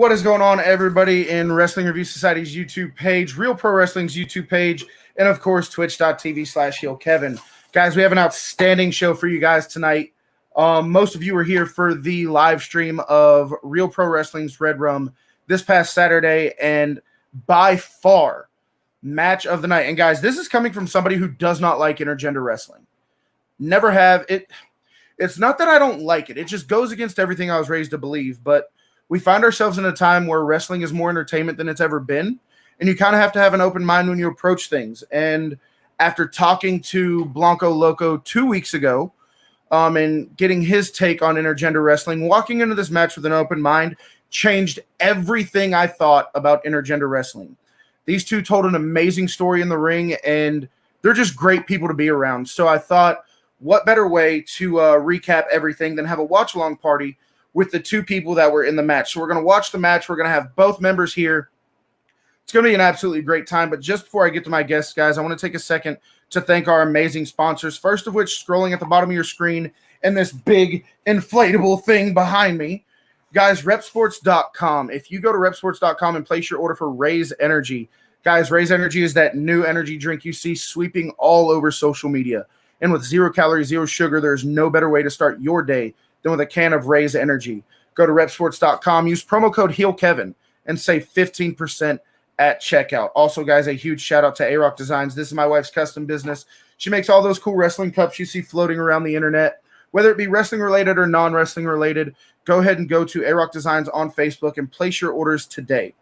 What is going on, everybody, in Wrestling Review Society's YouTube page, Real Pro Wrestling's YouTube page, and of course, twitch.tv/HeelKevin. Guys, we have an outstanding show for you guys tonight. Most of you were here for the live stream of Real Pro Wrestling's Red Rum this past Saturday, and by far, match of the night. And guys, this is coming from somebody who does not like intergender wrestling. Never have. It's not that I don't like it. It just goes against everything I was raised to believe, but we find ourselves in a time where wrestling is more entertainment than it's ever been, and you kind of have to have an open mind when you approach things. And after talking to Blanco Loco 2 weeks ago and getting his take on intergender wrestling, walking into this match with an open mind changed everything I thought about intergender wrestling. These two told an amazing story in the ring, and they're just great people to be around. So I thought, what better way to recap everything than have a watch-along party with the two people that were in the match. So we're going to watch the match. We're going to have both members here. It's going to be an absolutely great time. But just before I get to my guests, guys, I want to take a second to thank our amazing sponsors. First of which, scrolling at the bottom of your screen, and this big inflatable thing behind me. Guys, repsports.com. If you go to repsports.com and place your order for Raise Energy, guys, Raise Energy is that new energy drink you see sweeping all over social media. And with 0 calories, 0 sugar, there's no better way to start your day than with a can of Raise Energy. Go to repsports.com, use promo code HeelKevin, and save 15% at checkout. Also, guys, a huge shout out to A-Rock Designs. This is my wife's custom business. She makes all those cool wrestling cups you see floating around the internet. Whether it be wrestling related or non-wrestling related, go ahead and go to A-Rock Designs on Facebook and place your orders today.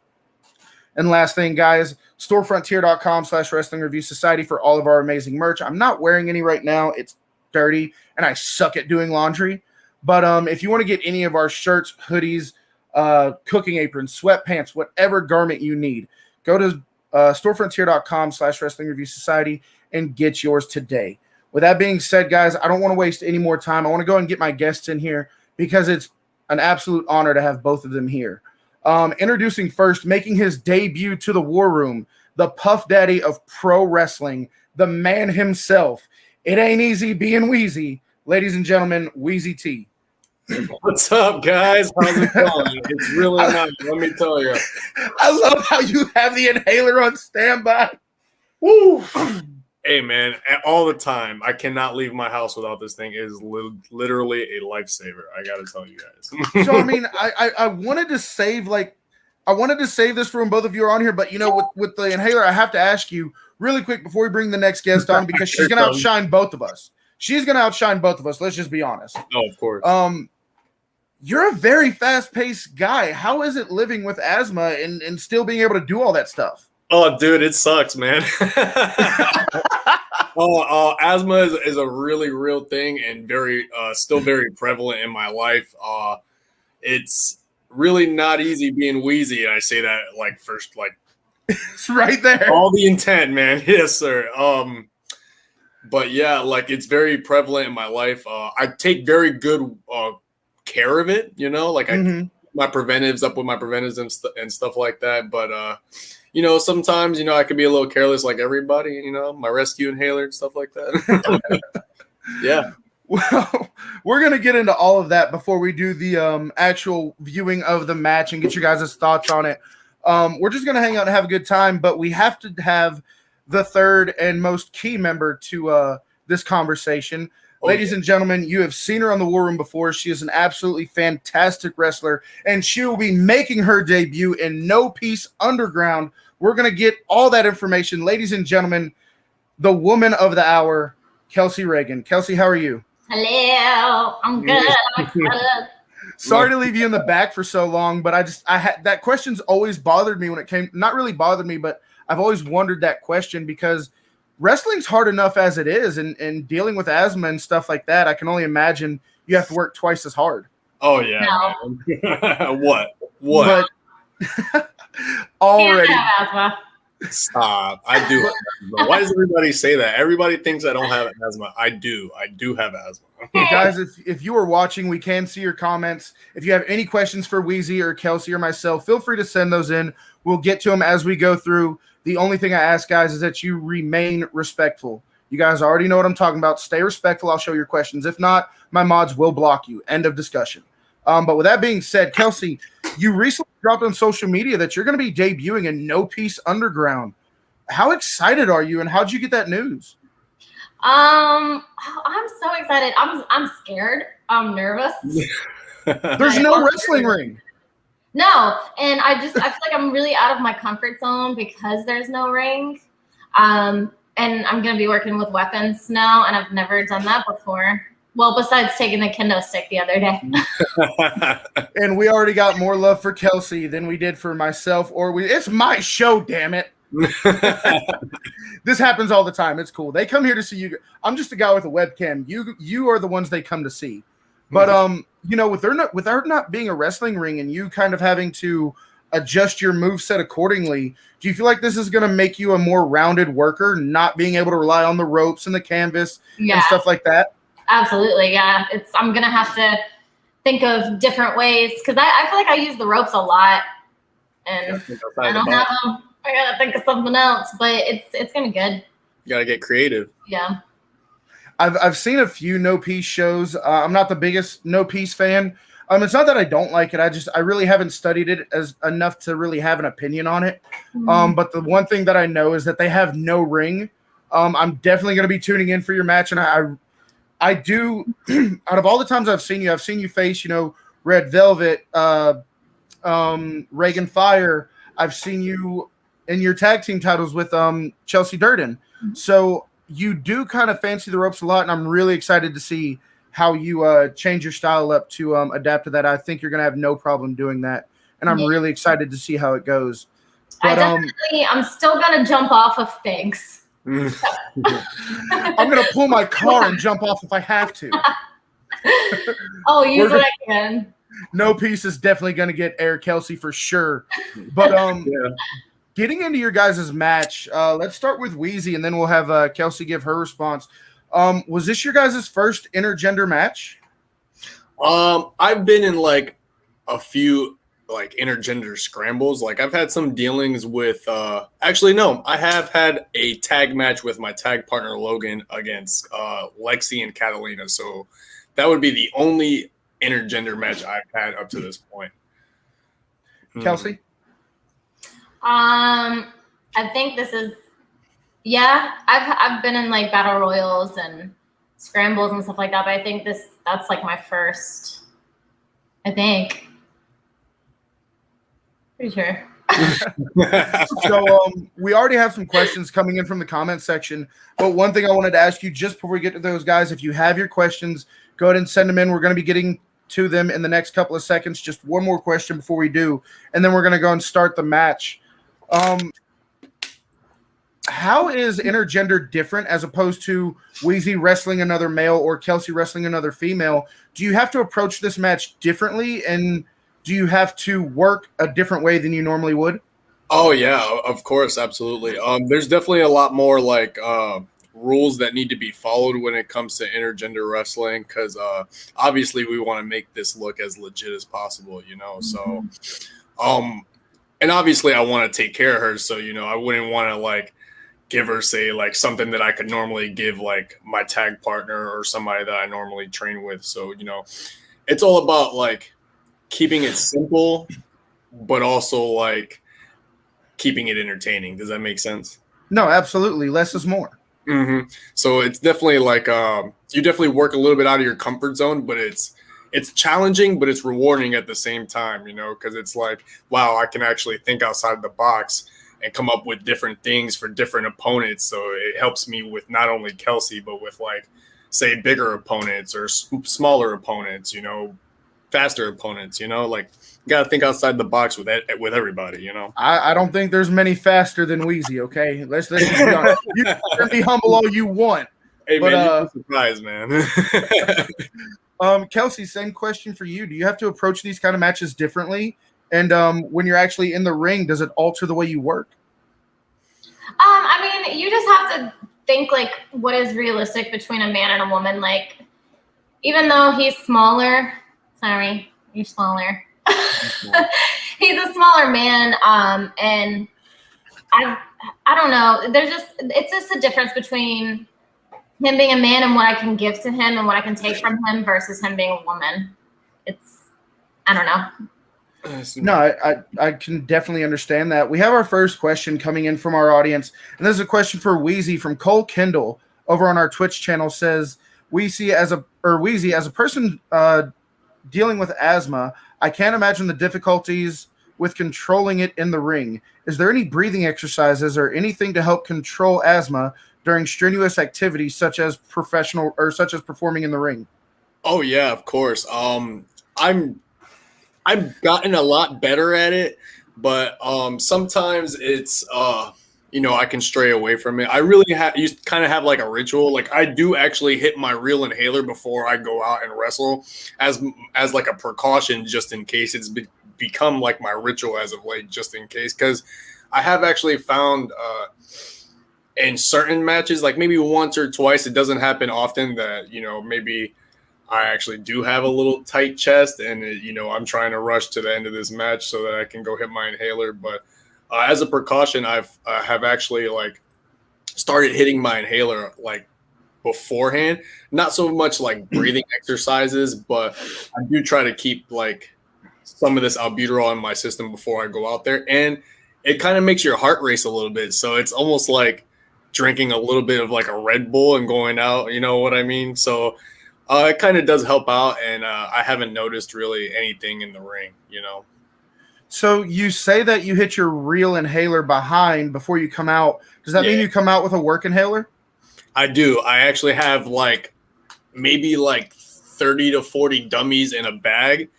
And last thing, guys, storefrontier.com/Wrestling Review Society for all of our amazing merch. I'm not wearing any right now. It's dirty, and I suck at doing laundry. But if you want to get any of our shirts, hoodies, cooking aprons, sweatpants, whatever garment you need, go to storefrontier.com/Wrestling Review Society and get yours today. With that being said, guys, I don't want to waste any more time. I want to go and get my guests in here because it's an absolute honor to have both of them here. Introducing first, making his debut to the War Room, the Puff Daddy of pro wrestling, the man himself. It ain't easy being Wheezy. Ladies and gentlemen, Wheezy T. What's up, guys? How's it going? It's really nice. Let me tell you. I love how you have the inhaler on standby. Woo! Hey, man, all the time. I cannot leave my house without this thing. It is literally a lifesaver. I got to tell you guys. So, I mean, I wanted to save, this for when both of you are on here, but, you know, with the inhaler, I have to ask you really quick before we bring the next guest on, because she's going to outshine both of us. She's going to outshine both of us. Let's just be honest. Oh, of course. You're a very fast-paced guy. How is it living with asthma and still being able to do all that stuff? Oh, dude, it sucks, man. Asthma is a really real thing and still very prevalent in my life. It's really not easy being Wheezy. And I say that it's right there. All the intent, man. Yes, sir. But yeah, it's very prevalent in my life. I take very good care of it, I my preventives up with my preventives and stuff like that. But sometimes I can be a little careless like everybody. My rescue inhaler and stuff like that. Yeah. Well, we're gonna get into all of that before we do the actual viewing of the match and get you guys' thoughts on it. We're just gonna hang out and have a good time, but we have to have the third and most key member to this conversation. Ladies and gentlemen, you have seen her on the War Room before. She is an absolutely fantastic wrestler, and she will be making her debut in No Peace Underground. We're going to get all that information. Ladies and gentlemen, the woman of the hour, Kelsey Reagen. Kelsey, how are you? Hello. I'm good. I'm excited. Sorry to leave you in the back for so long, but that question's always bothered me when it came. Not really bothered me, but I've always wondered that question because wrestling's hard enough as it is, and dealing with asthma and stuff like that, I can only imagine you have to work twice as hard. Oh, yeah. No. What? But already. Stop. I do have asthma. Why does everybody say that? Everybody thinks I don't have asthma. I do. I do have asthma. Guys, if you are watching, we can see your comments. If you have any questions for Wheezy or Kelsey or myself, feel free to send those in. We'll get to them as we go through. The only thing I ask, guys, is that you remain respectful. You guys already know what I'm talking about. Stay respectful. I'll show your questions. If not, my mods will block you. End of discussion. But with that being said, Kelsey, you recently dropped on social media that you're going to be debuting in No Peace Underground. How excited are you, and how'd you get that news? I'm so excited. I'm scared. I'm nervous. There's no wrestling ring. No, and I feel like I'm really out of my comfort zone because there's no ring. And I'm gonna be working with weapons now, and I've never done that before. Well, besides taking the kendo stick the other day. And we already got more love for Kelsey than we did for myself. It's my show, damn it. This happens all the time. It's cool. They come here to see you. I'm just a guy with a webcam. You are the ones they come to see. But with there not being a wrestling ring and you kind of having to adjust your moveset accordingly, do you feel like this is going to make you a more rounded worker, not being able to rely on the ropes and the canvas and stuff like that? Absolutely, yeah. I'm gonna have to think of different ways because I feel like I use the ropes a lot, and I don't have them. I gotta think of something else, but it's gonna be good. You gotta get creative. Yeah. I've seen a few No Peace shows. I'm not the biggest No Peace fan. It's not that I don't like it. I really haven't studied it as enough to really have an opinion on it. Mm-hmm. But the one thing that I know is that they have no ring. I'm definitely going to be tuning in for your match, and I do. Out of all the times I've seen you face, Red Velvet, Reagan Fire. I've seen you in your tag team titles with Chelsea Durden. Mm-hmm. So you do kind of fancy the ropes a lot, and I'm really excited to see how you change your style up to adapt to that. I think you're going to have no problem doing that, and I'm really excited to see how it goes. But, I'm still going to jump off of things. I'm going to pull my car and jump off if I have to. Oh, use what I can. No Peace is definitely going to get Air Kelsey for sure. But getting into your guys' match, let's start with Wheezy, and then we'll have Kelsey give her response. Was this your guys' first intergender match? I've been in like a few like intergender scrambles. Like I've had some dealings with actually no, I have had a tag match with my tag partner Logan against Lexi and Catalina. So that would be the only intergender match I've had up to this point. Kelsey? I think this is I've been in like battle royals and scrambles and stuff like that, but I think that's like my first, I think. Pretty sure. So we already have some questions coming in from the comment section, but one thing I wanted to ask you just before we get to those guys, if you have your questions, go ahead and send them in. We're going to be getting to them in the next couple of seconds. Just one more question before we do, and then we're going to go and start the match. How is intergender different as opposed to Wheezy wrestling another male or Kelsey wrestling another female? Do you have to approach this match differently, and do you have to work a different way than you normally would? Oh yeah, of course, absolutely. There's definitely a lot more like rules that need to be followed when it comes to intergender wrestling, because obviously we want to make this look as legit as possible, So, and obviously I want to take care of her, so I wouldn't want to like give her say like something that I could normally give like my tag partner or somebody that I normally train with. So it's all about like keeping it simple, but also like keeping it entertaining. Does that make sense? No, absolutely. Less is more. Mm-hmm. So it's definitely like you definitely work a little bit out of your comfort zone, but it's challenging, but it's rewarding at the same time, because it's like, wow, I can actually think outside the box and come up with different things for different opponents. So it helps me with not only Kelsey, but with like, say, bigger opponents or smaller opponents, faster opponents, like you got to think outside the box with everybody, I don't think there's many faster than Wheezy. Okay. Let's just be honest. You can be humble all you want. Hey, but, man, you're surprised, man. Kelsey, same question for you. Do you have to approach these kind of matches differently? And when you're actually in the ring, does it alter the way you work? I mean, you just have to think like what is realistic between a man and a woman. Like, even though he's smaller, sorry, you're smaller. He's a smaller man, and I don't know. It's just a difference between him being a man and what I can give to him and what I can take from him versus him being a woman. I don't know. No, I can definitely understand that. We have our first question coming in from our audience, and this is a question for Wheezy from Cole Kendall over on our Twitch channel. Says Wheezy as a person dealing with asthma, I can't imagine the difficulties with controlling it in the ring. Is there any breathing exercises or anything to help control asthma during strenuous activities such as performing in the ring? Oh yeah, of course. I've gotten a lot better at it, but sometimes it's I can stray away from it. I really you kind of have like a ritual. Like I do actually hit my real inhaler before I go out and wrestle, as like a precaution, just in case. It's become like my ritual as of late, just in case. Because I have actually found in certain matches, like maybe once or twice, it doesn't happen often, that maybe I actually do have a little tight chest, and I'm trying to rush to the end of this match so that I can go hit my inhaler. But as a precaution, I have actually like started hitting my inhaler like beforehand. Not so much like breathing exercises, but I do try to keep like some of this albuterol in my system before I go out there, and it kind of makes your heart race a little bit. So it's almost like drinking a little bit of like a Red Bull and going out. You know what I mean? So. It kind of does help out, and I haven't noticed really anything in the ring, So you say that you hit your real inhaler before you come out. Does that mean you come out with a work inhaler? I do. I actually have like maybe like 30 to 40 dummies in a bag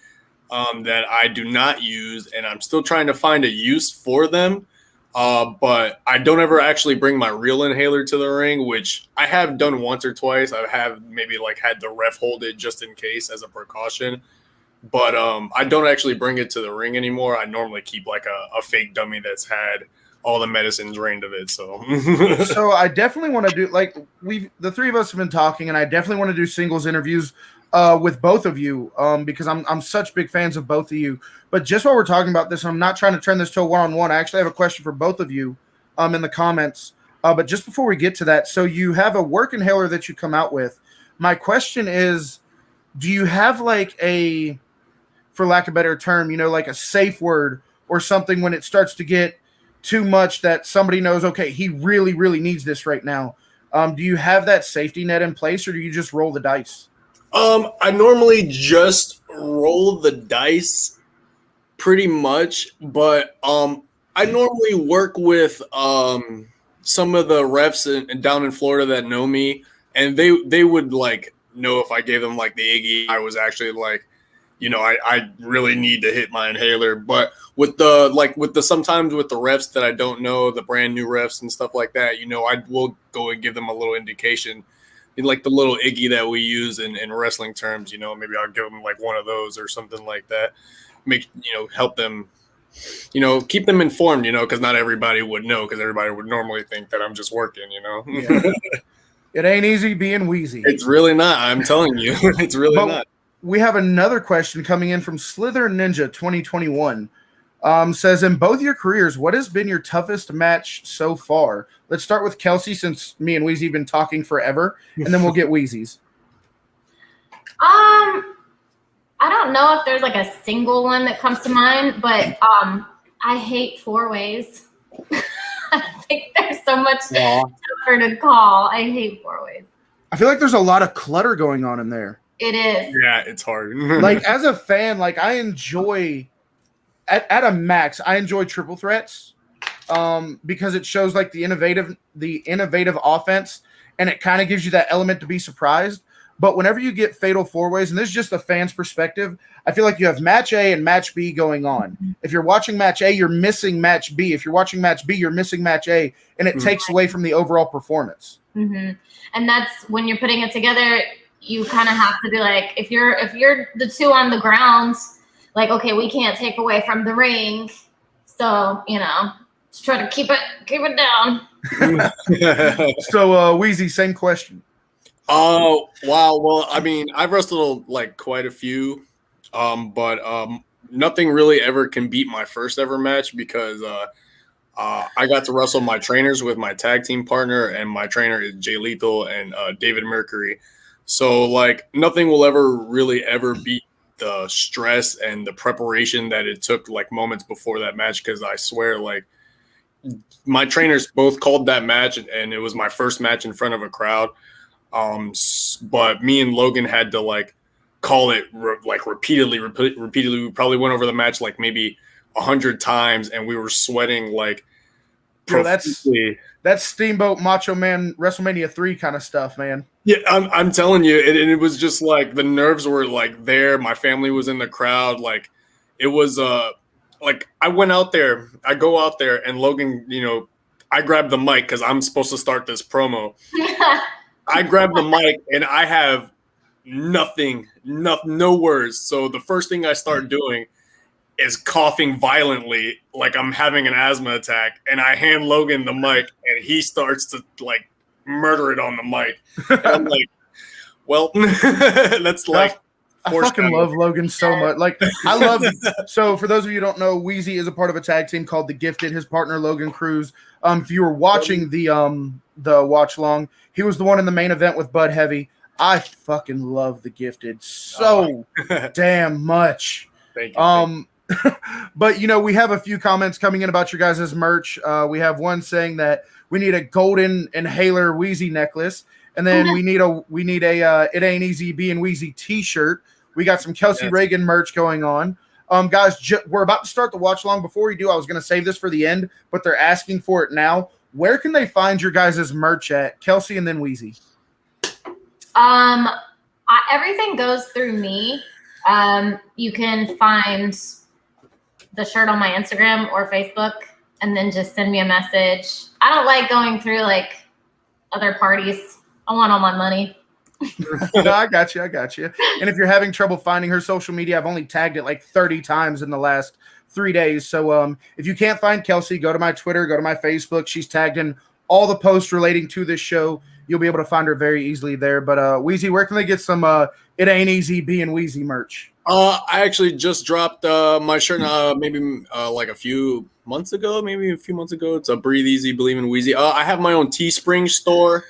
that I do not use, and I'm still trying to find a use for them. But I don't ever actually bring my real inhaler to the ring, which I have done once or twice. I have maybe like had the ref hold it just in case as a precaution. But I don't actually bring it to the ring anymore. I normally keep like a fake dummy that's had all the medicine drained of it. So So I definitely want to do, like, the three of us have been talking, and I definitely want to do singles interviews with both of you because I'm such big fans of both of you. But just while we're talking about this, I'm not trying to turn this to a one-on-one. I actually have a question for both of you in the comments. But just before we get to that, so you have a work inhaler that you come out with. My question is, do you have like for lack of a better term, like a safe word or something when it starts to get too much that somebody knows, okay, he really, really needs this right now? Do you have that safety net in place, or do you just roll the dice? I normally just roll the dice pretty much, but I normally work with some of the refs down in Florida that know me, and they would like know if I gave them like the Iggy, I was actually like, I really need to hit my inhaler. But with the sometimes with the refs that I don't know, the brand new refs and stuff like that, I will go and give them a little indication, like the little Iggy that we use in wrestling terms. Maybe I'll give them like one of those or something like that. Help them, keep them informed, because not everybody would know, because everybody would normally think that I'm just working, Yeah. It ain't easy being Wheezy. It's really not. I'm telling you, it's really not. We have another question coming in from Slither Ninja 2021. Says, in both your careers, what has been your toughest match so far? Let's start with Kelsey, since me and Wheezy have been talking forever, and then we'll get Wheezy's. I don't know if there's like a single one that comes to mind, but I hate four-ways. I think there's so much tougher to call. I hate four-ways. I feel like there's a lot of clutter going on in there. It is. Yeah, it's hard. Like, as a fan, like, I enjoy at a max, I enjoy triple threats because it shows like the innovative offense, and it kind of gives you that element to be surprised. But whenever you get fatal four-ways, and this is just a fan's perspective, I feel like you have match A and match B going on. If you're watching match A, you're missing match B. If you're watching match B, you're missing match A, and it takes away from the overall performance. Mm-hmm. And that's when you're putting it together, you kind of have to be like, if you're the two on the ground, like, okay, we can't take away from the ring, so just try to keep it down. So, Wheezy, same question. Oh, wow. Well, I mean, I've wrestled like quite a few, but nothing really ever can beat my first ever match, because I got to wrestle my trainers with my tag team partner, and my trainer is Jay Lethal and David Mercury. So like nothing will ever beat the stress and the preparation that it took like moments before that match, because I swear like my trainers both called that match and it was my first match in front of a crowd. But me and Logan had to like call it repeatedly. We probably went over the match like maybe 100 times, and we were sweating like profusely. That's Steamboat Macho Man WrestleMania 3 kind of stuff, man. Yeah, I'm telling you, it was just like the nerves were like there. My family was in the crowd. Like it was like I go out there, and Logan, you know, I grabbed the mic because I'm supposed to start this promo. I grabbed the mic and I have no words. So the first thing I start doing is coughing violently like I'm having an asthma attack, and I hand Logan the mic and he starts to like murder it on the mic. And I'm like, well, that's like I fucking love Logan so much. Like I love so for those of you who don't know, Wheezy is a part of a tag team called The Gifted. His partner Logan Cruz. If you were watching the watch long, he was the one in the main event with Bud Heavy. I fucking love The Gifted so damn much. Thank you. But you know, we have a few comments coming in about your guys' merch. We have one saying that we need a golden inhaler Wheezy necklace, and then we need a It Ain't Easy Being Wheezy t-shirt. We got some Kelsey Reagen merch going on. Guys, we're about to start the watch along. Before we do, I was going to save this for the end, but they're asking for it now. Where can they find your guys' merch at? Kelsey and then Wheezy. Everything goes through me. You can find the shirt on my Instagram or Facebook, and then just send me a message. I don't like going through like other parties. I want all my money. No, I got you. And if you're having trouble finding her social media, I've only tagged it like 30 times in the last 3 days. So if you can't find Kelsey, go to my Twitter, go to my Facebook. She's tagged in all the posts relating to this show. You'll be able to find her very easily there. But Wheezy, where can they get some It Ain't Easy Being Wheezy merch? I actually just dropped my shirt maybe like a few months ago. It's a Breathe Easy, Believe in Wheezy. I have my own Teespring store.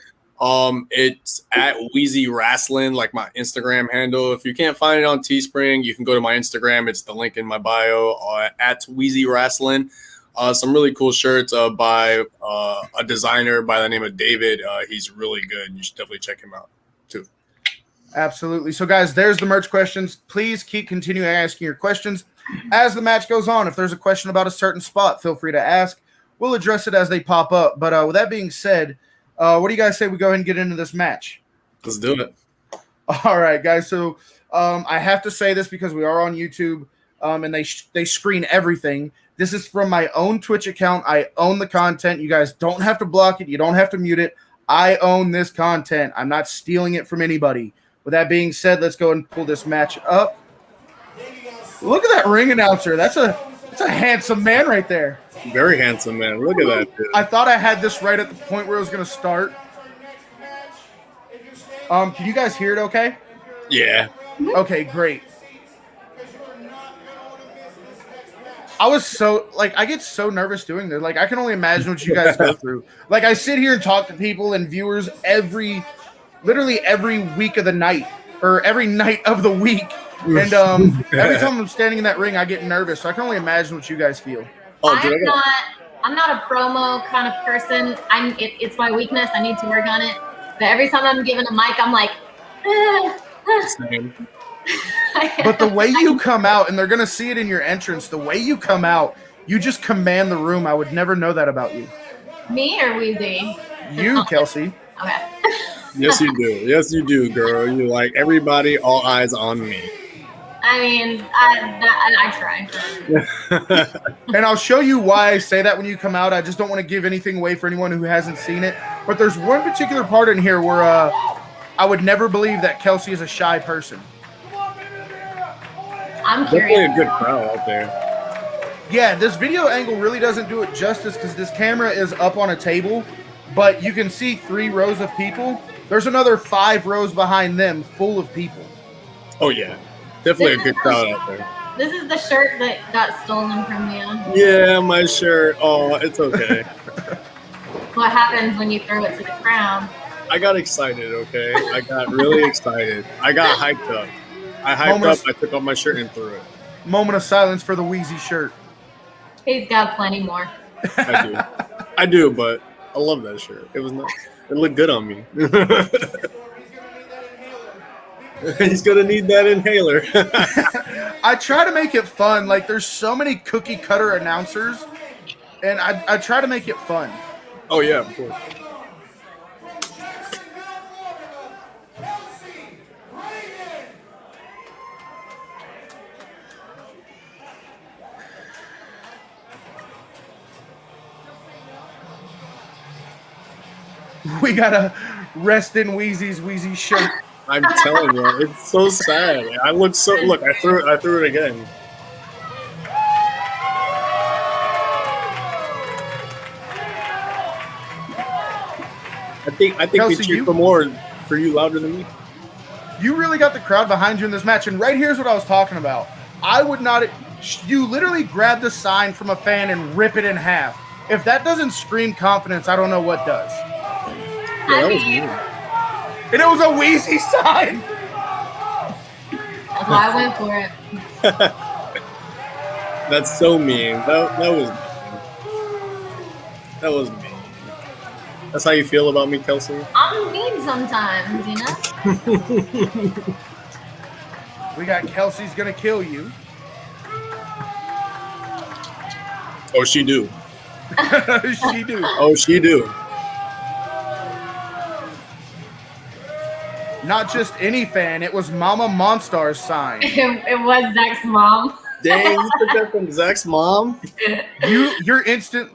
It's at Wheezy Wrestling, like my Instagram handle. If you can't find it on Teespring, you can go to my Instagram. It's the link in my bio at Wheezy Wrestling. Some really cool shirts by a designer by the name of David. He's really good. You should definitely check him out too. Absolutely. So, guys, there's the merch questions. Please keep continuing asking your questions as the match goes on. If there's a question about a certain spot, feel free to ask. We'll address it as they pop up. But with that being said, what do you guys say we go ahead and get into this match? Let's do it. All right, guys. So I have to say this because we are on YouTube and they screen everything. This is from my own Twitch account. I own the content. You guys don't have to block it. You don't have to mute it. I own this content. I'm not stealing it from anybody. With that being said, let's go and pull this match up. Look at that ring announcer. That's a handsome man right there. Very handsome man. Look at that dude. I thought I had this right at the point where it was going to start. Can you guys hear it okay? Yeah. Okay, great. I get so nervous doing this. Like, I can only imagine what you guys go through. Like, I sit here and talk to people and viewers literally every week of the night or every night of the week. And every time I'm standing in that ring, I get nervous. So I can only imagine what you guys feel. I'm not a promo kind of person. It's my weakness. I need to work on it. But every time I'm given a mic, I'm like, Same. But the way you come out, and they're going to see it in your entrance, the way you come out, you just command the room. I would never know that about you. Me or Wheezy? You, Kelsey. Okay. Yes, you do. Yes, you do, girl. You like everybody, all eyes on me. I mean, I try. And I'll show you why I say that when you come out. I just don't want to give anything away for anyone who hasn't seen it. But there's one particular part in here where I would never believe that Kelsey is a shy person. I'm curious. Definitely a good crowd out there. Yeah, this video angle really doesn't do it justice because this camera is up on a table, but you can see 3 rows of people. There's another 5 rows behind them full of people. Oh, yeah. Definitely a good crowd out there. This is the shirt that got stolen from you. Yeah, my shirt. Oh, it's okay. What happens when you throw it to the crowd? I got excited, okay? I got really excited. I got hyped up. I hyped up. I took off my shirt and threw it. Moment of silence for the Wheezy shirt. He's got plenty more. I do, but I love that shirt. It was nice. It looked good on me. He's gonna need that inhaler. I try to make it fun. Like, there's so many cookie cutter announcers, and I try to make it fun. Oh yeah, of course. We gotta rest in Wheezy's Wheezy shirt. I'm telling you, it's so sad. I look so. Look, I threw it again. I think Kelsey, they cheered for you louder than me. You really got the crowd behind you in this match, and right here's what I was talking about. I would not. You literally grab the sign from a fan and rip it in half. If that doesn't scream confidence, I don't know what does. Yeah, that was mean. And it was a Wheezy sign. That's why I went for it. That's so mean. That was mean. That's how you feel about me, Kelsey? I'm mean sometimes, you know? We got Kelsey's gonna kill you. Oh, she do. She do. Oh, she do. Not just any fan, it was Mama Monstar's sign. It was Zach's mom. Dang, you took that from Zach's mom? You're instantly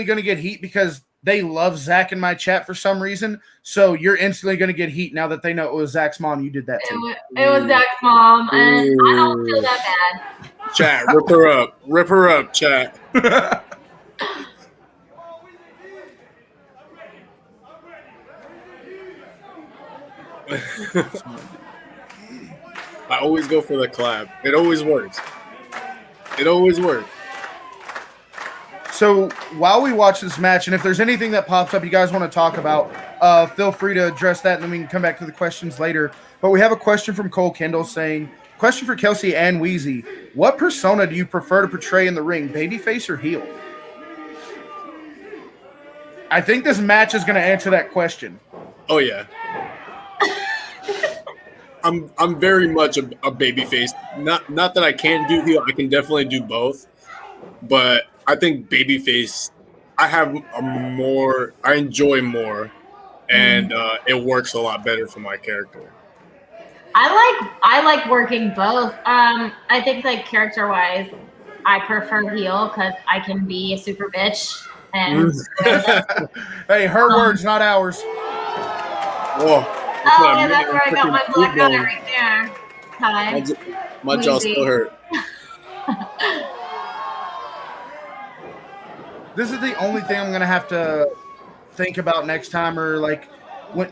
gonna get heat because they love Zach in my chat for some reason. So you're instantly gonna get heat now that they know it was Zach's mom. You did that too. It was Zach's mom, and I don't feel that bad. Chat, rip her up. Rip her up, chat. I always go for the clap. It always works. It always works. So while we watch this match, and if there's anything that pops up you guys want to talk about, feel free to address that, and then we can come back to the questions later. But we have a question from Cole Kendall saying, question for Kelsey and Wheezy. What persona do you prefer to portray in the ring, babyface or heel? I think this match is going to answer that question. Oh, yeah. I'm very much a babyface. Not that I can't do heel. I can definitely do both. But I think babyface, I enjoy more, and it works a lot better for my character. I like working both. I think like character wise, I prefer heel because I can be a super bitch. And hey, her words, not ours. Whoa. Oh yeah, that's where I got my black eye right there. Hi. My jaw still hurt. This is the only thing I'm going to have to think about next time, or like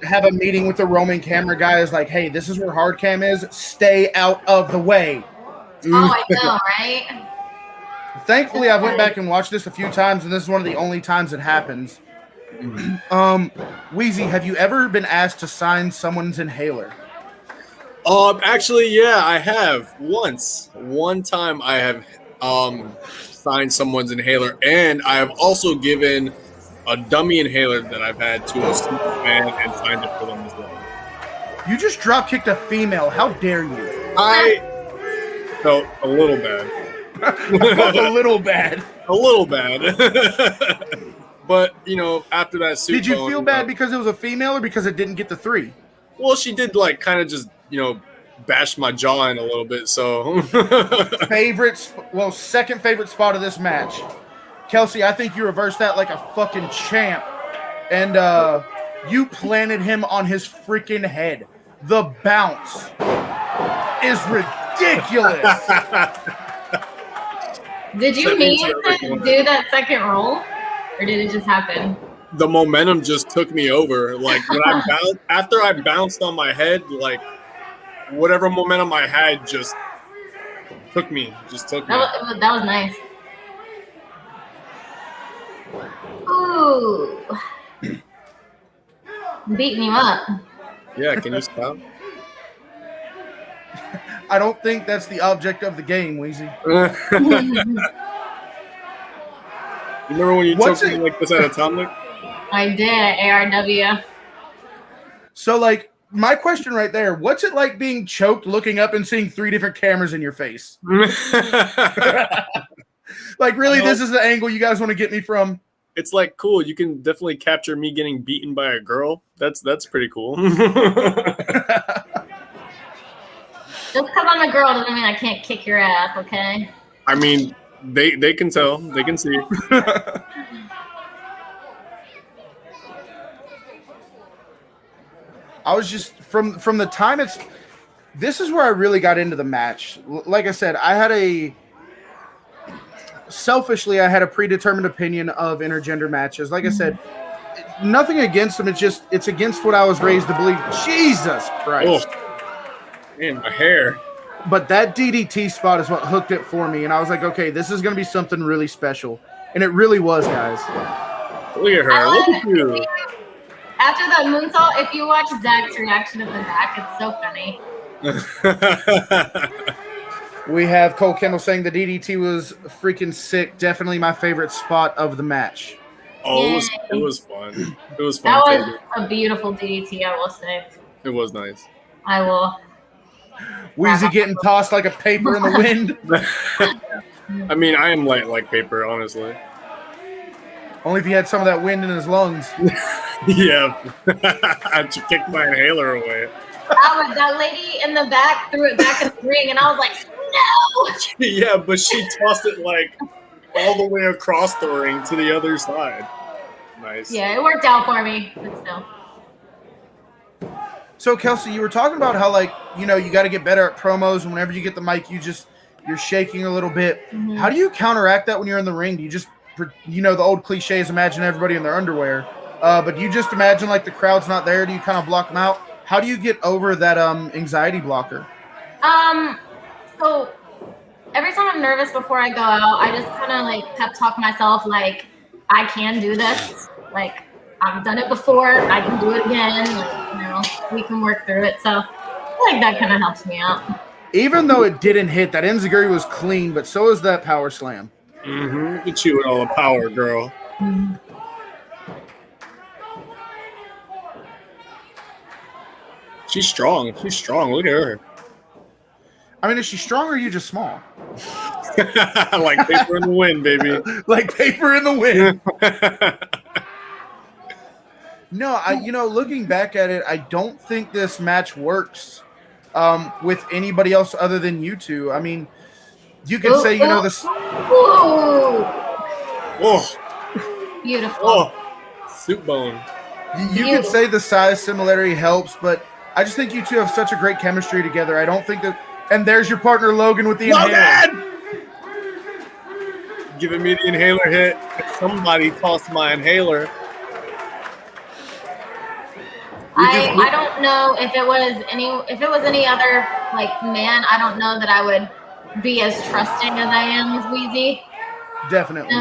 have a meeting with the Roman camera guys like, hey, this is where hard cam is. Stay out of the way. Oh, I know, right? Thankfully, I went back and watched this a few times, and this is one of the only times it happens. Wheezy, have you ever been asked to sign someone's inhaler? Actually, yeah, I have once. One time I have signed someone's inhaler, and I have also given a dummy inhaler that I've had to a super fan and signed it for them as well. You just drop kicked a female. How dare you? I felt a little bad. A little bad. A little bad. But, you know, after that suit. Did you feel bad because it was a female or because it didn't get the 3? Well, she did, like, kind of just, you know, bash my jaw in a little bit, so. Second favorite spot of this match. Kelsey, I think you reversed that like a fucking champ. And you planted him on his freaking head. The bounce is ridiculous. Did you mean to do that second roll? Or did it just happen? The momentum just took me over. Like when after I bounced on my head, like whatever momentum I had just took me. That was nice. Ooh. I'm beating you up. Yeah, can you stop? I don't think that's the object of the game, Wheezy. You remember when you choked me like this at Atomic? I did at ARW. So, like, my question right there, what's it like being choked, looking up and seeing 3 different cameras in your face? Like, really, this is the angle you guys want to get me from? It's like, cool, you can definitely capture me getting beaten by a girl. That's pretty cool. Just because I'm a girl doesn't mean I can't kick your ass, okay? I mean, they can tell. They can see. I was just from the time this is where I really got into the match. Like I said, I had a predetermined opinion of intergender matches. Like I said, nothing against them. It's against what I was raised to believe. Jesus Christ. Oh. Man, my hair. But that DDT spot is what hooked it for me. And I was like, okay, this is going to be something really special. And it really was, guys. Look at her. Look at you. After that moonsault, if you watch Zach's reaction in the back, it's so funny. We have Cole Kendall saying the DDT was freaking sick. Definitely my favorite spot of the match. Oh, it was fun. It was fun. That was a beautiful DDT, I will say. It was nice. I will. Wheezy getting tossed like a paper in the wind. I mean, I am light like paper, honestly. Only if he had some of that wind in his lungs. Yeah. I kicked my inhaler away. That lady in the back threw it back in the ring, and I was like, no! Yeah, but she tossed it like all the way across the ring to the other side. Nice. Yeah, it worked out for me, but still. So, Kelsey, you were talking about how, like, you know, you got to get better at promos, and whenever you get the mic, you're shaking a little bit. Mm-hmm. How do you counteract that when you're in the ring? Do you just, you know, the old cliche is imagine everybody in their underwear, but you just imagine, like, the crowd's not there? Do you kind of block them out? How do you get over that anxiety blocker? So every time I'm nervous before I go out, I just kind of, like, pep talk myself, like, I can do this. Like, I've done it before. I can do it again. Like, you know, we can work through it. So I feel like that kind of helps me out. Even though it didn't hit, that enziguri was clean, but so is that power slam. Mm-hmm. Get you with all the power, girl. Mm-hmm. She's strong. She's strong. Look at her. I mean, is she strong or are you just small? Like paper in the wind, baby. Like paper in the wind. No, you know, looking back at it, I don't think this match works with anybody else other than you two. I mean, you could say, you know, this. Oh, beautiful. Oh, soup bone. You could say the size similarity helps, but I just think you two have such a great chemistry together. I don't think that. And there's your partner Logan with the inhaler. Giving me the inhaler hit. Somebody tossed my inhaler. I don't know if it was any other like man. I don't know that I would be as trusting as I am with Wheezy. Definitely.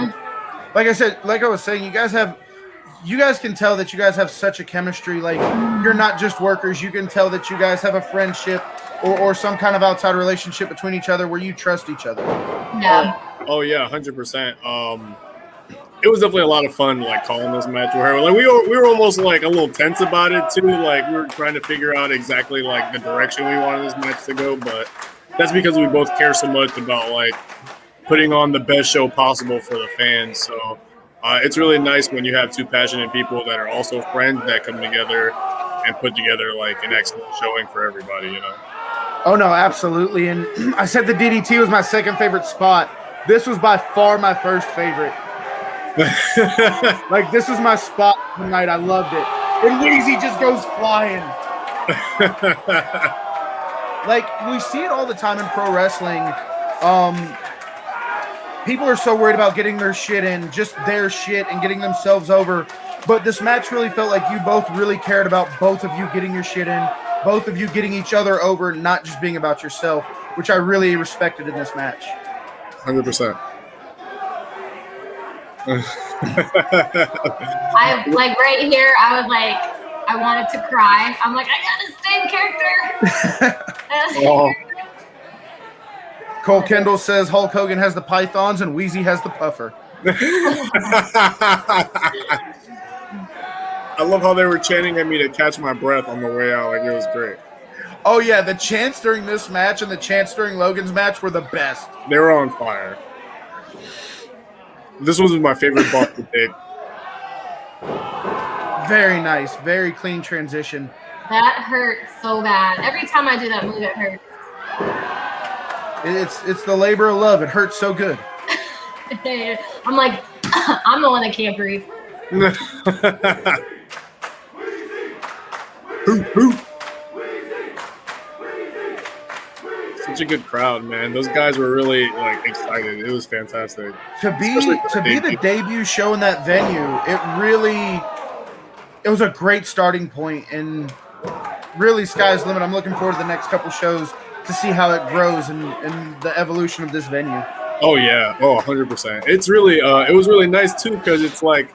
Like I said, like I was saying, you guys can tell that you guys have such a chemistry. Like, you're not just workers. You can tell that you guys have a friendship or some kind of outside relationship between each other where you trust each other. Yeah. Oh yeah, 100%. It was definitely a lot of fun, like calling this match with her. Like we were almost like a little tense about it too. Like we were trying to figure out exactly like the direction we wanted this match to go, but that's because we both care so much about like putting on the best show possible for the fans. So it's really nice when you have two passionate people that are also friends that come together and put together like an excellent showing for everybody, you know? Oh no, absolutely. And I said the DDT was my second favorite spot. This was by far my first favorite. Like, this is my spot tonight. I loved it. And Wheezy just goes flying. Like, we see it all the time in pro wrestling. People are so worried about getting their shit in, just their shit, and getting themselves over. But this match really felt like you both really cared about both of you getting your shit in, both of you getting each other over, not just being about yourself, which I really respected in this match. 100%. I like right here. I was like, I wanted to cry. I'm like, I gotta stay in character. I Oh. Cole Kendall says Hulk Hogan has the pythons and Wheezy has the puffer. I love how they were chanting at me to catch my breath on the way out. Like, it was great. Oh, yeah. The chants during this match and the chants during Logan's match were the best. They were on fire. This was my favorite bump to take. Very nice. Very clean transition. That hurt so bad. Every time I do that move, it hurts. It's the labor of love. It hurts so good. I'm like, I'm the one that can't breathe. Such a good crowd, man. Those guys were really like excited. It was fantastic. To be the debut show in that venue, it was a great starting point, and really sky's the limit. I'm looking forward to the next couple shows to see how it grows and the evolution of this venue. Oh yeah, 100%. It's really it was really nice too, because it's like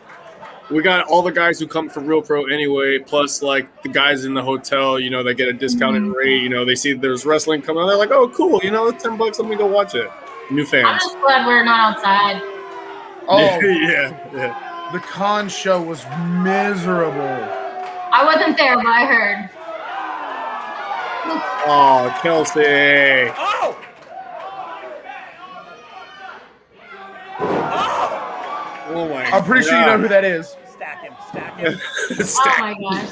we got all the guys who come from Real Pro anyway, plus like the guys in the hotel, you know, they get a discounted rate. You know, they see there's wrestling coming on, they're like, oh cool, you know, it's $10, let me go watch it. New fans. I'm just glad we're not outside. Oh yeah. The con show was miserable. I wasn't there, but I heard. Oh, Kelsey. Oh! Oh my! I'm pretty sure you know who that is. Stack him. Oh my gosh.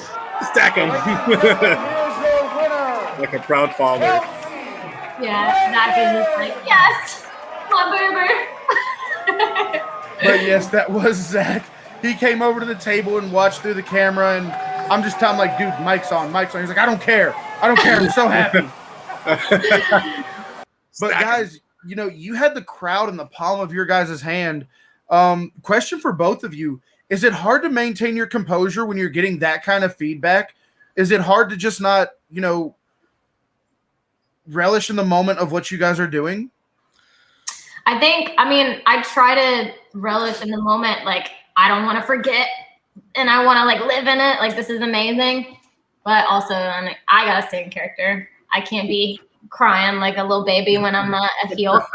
Stack him. Here's your winner. Like a proud father. Yeah, Zach is just like, yes, my boober. But yes, that was Zach. He came over to the table and watched through the camera, and I'm just telling him, like, dude, mic's on. He's like, I don't care. I'm so happy. But guys, you know, you had the crowd in the palm of your guys' hand. Question for both of you. Is it hard to maintain your composure when you're getting that kind of feedback? Is it hard to just not, you know, relish in the moment of what you guys are doing? I try to relish in the moment. Like, I don't want to forget and I want to like live in it. Like, this is amazing. But also, I got to stay in character. I can't be crying like a little baby when I'm not a heel.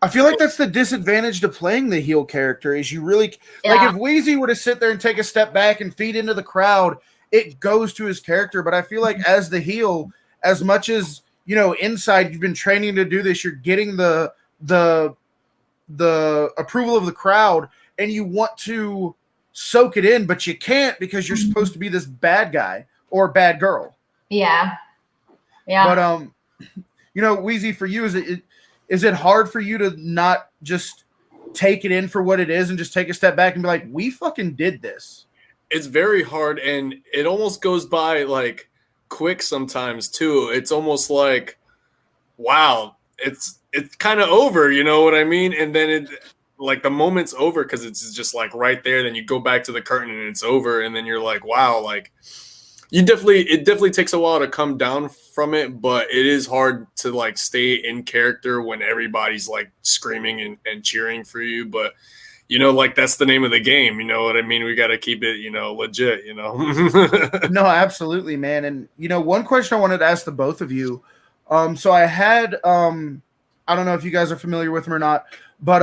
I feel like that's the disadvantage to playing the heel character is you really like if Wheezy were to sit there and take a step back and feed into the crowd, it goes to his character. But I feel like as the heel, as much as, you know, inside you've been training to do this, you're getting the approval of the crowd and you want to soak it in, but you can't because you're supposed to be this bad guy or bad girl. Yeah. But you know, Wheezy, for you, is it hard for you to not just take it in for what it is and just take a step back and be like, we fucking did this? It's very hard, and it almost goes by like quick sometimes too. It's almost like, wow, it's kind of over, you know what I mean? And then it like the moment's over because it's just like right there. Then you go back to the curtain and it's over, and then you're like, wow, like it definitely takes a while to come down from it, but it is hard to like stay in character when everybody's like screaming and cheering for you. But you know, like that's the name of the game. You know what I mean? We got to keep it, you know, legit, you know? No, absolutely, man. And, you know, one question I wanted to ask the both of you. So I had, I don't know if you guys are familiar with him or not, but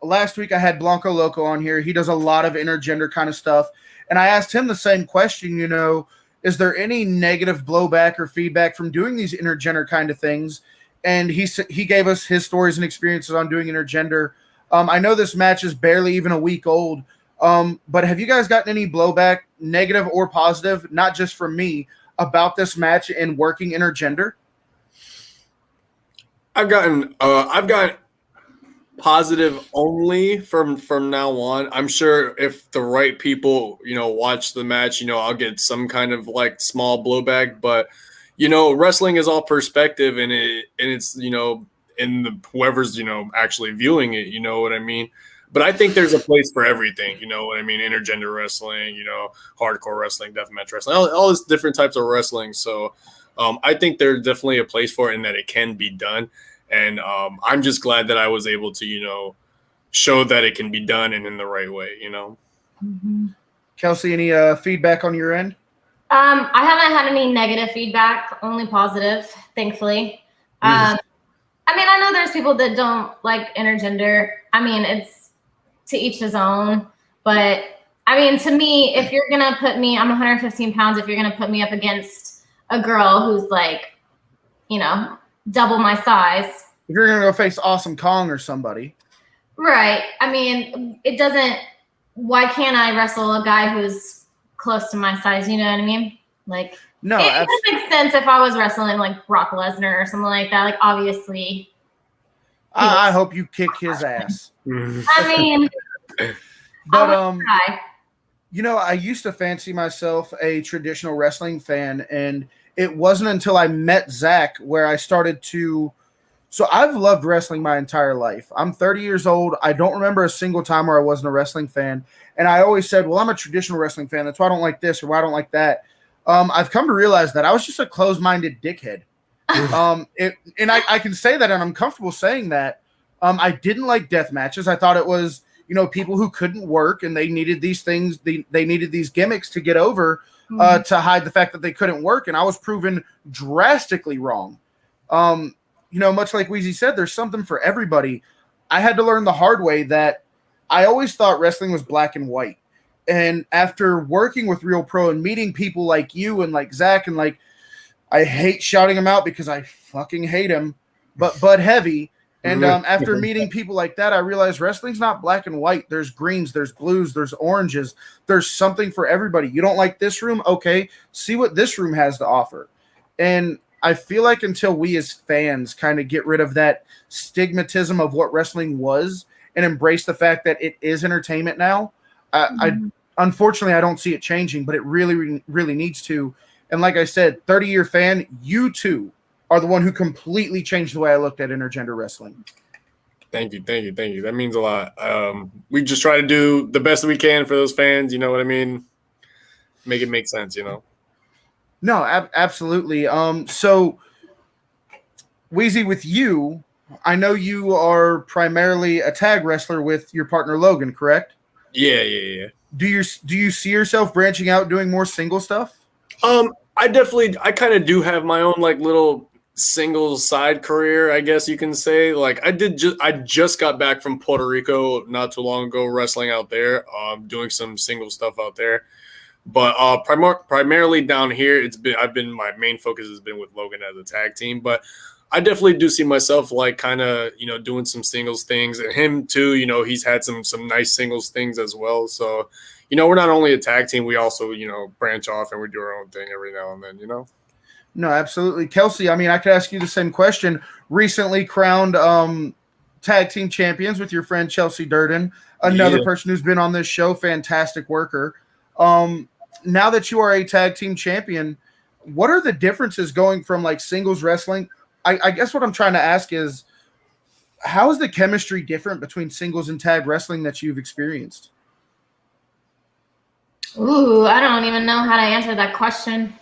last week I had Blanco Loco on here. He does a lot of intergender kind of stuff. And I asked him the same question, you know, is there any negative blowback or feedback from doing these intergender kind of things? And he gave us his stories and experiences on doing intergender. I know this match is barely even a week old, but have you guys gotten any blowback, negative or positive, not just from me, about this match and working intergender? I've gotten positive only from now on. I'm sure if the right people, you know, watch the match, you know, I'll get some kind of like small blowback, but you know, wrestling is all perspective, and it's, you know, in the whoever's, you know, actually viewing it, you know what I mean? But I think there's a place for everything, you know what I mean? Intergender wrestling, you know, hardcore wrestling, deathmatch wrestling, all these different types of wrestling. So I think there's definitely a place for it and that it can be done. And I'm just glad that I was able to, you know, show that it can be done and in the right way, you know. Kelsey, any feedback on your end? I haven't had any negative feedback, only positive, thankfully. I mean, I know there's people that don't like intergender. I mean, it's to each his own. But I mean, to me, if you're gonna put me, I'm 115 pounds. If you're gonna put me up against a girl who's like, double my size, If you're gonna go face Awesome Kong or somebody, right? I mean, it doesn't. Why can't I wrestle a guy who's close to my size? You know what I mean? Like, no, it would make sense if I was wrestling like Brock Lesnar or something like that. Like, obviously, I hope you kick his ass. I mean, but try. I used to fancy myself a traditional wrestling fan, and it wasn't until I met Zach where I started to. So I've loved wrestling my entire life. I'm 30 years old. I don't remember a single time where I wasn't a wrestling fan. And I always said, well, I'm a traditional wrestling fan. That's why I don't like this or why I don't like that. I've come to realize that I was just a closed-minded dickhead. I can say that, and I'm comfortable saying that. I didn't like death matches. I thought it was, people who couldn't work and they needed these things. They needed these gimmicks to get over to hide the fact that they couldn't work. And I was proven drastically wrong. Much like Wheezy said, there's something for everybody. I had to learn the hard way that I always thought wrestling was black and white. And after working with Real Pro and meeting people like you and like Zach and like, I hate shouting him out because I fucking hate him, but Bud Heavy. And after meeting people like that, I realized wrestling's not black and white. There's greens, there's blues, there's oranges. There's something for everybody. You don't like this room? Okay, see what this room has to offer. And I feel like until we as fans kind of get rid of that stigmatism of what wrestling was and embrace the fact that it is entertainment now, unfortunately, I don't see it changing, but it really, really needs to. And like I said, 30-year fan, you two are the one who completely changed the way I looked at intergender wrestling. Thank you. That means a lot. We just try to do the best we can for those fans. You know what I mean? Make it make sense, No, absolutely. So, Wheezy, with you, I know you are primarily a tag wrestler with your partner Logan, correct? Yeah. Do you see yourself branching out doing more single stuff? I kind of do have my own like little single side career, I guess you can say. Like I just got back from Puerto Rico not too long ago, wrestling out there, doing some single stuff out there. But primarily down here, my main focus has been with Logan as a tag team. But I definitely do see myself like kind of doing some singles things, and him too. He's had some nice singles things as well. So we're not only a tag team, we also branch off and we do our own thing every now and then. No, absolutely, Kelsey. I mean, I could ask you the same question. Recently crowned tag team champions with your friend Chelsea Durden, another person who's been on this show, fantastic worker. Now that you are a tag team champion, what are the differences going from like singles wrestling? I guess what I'm trying to ask is, how is the chemistry different between singles and tag wrestling that you've experienced? Ooh, I don't even know how to answer that question.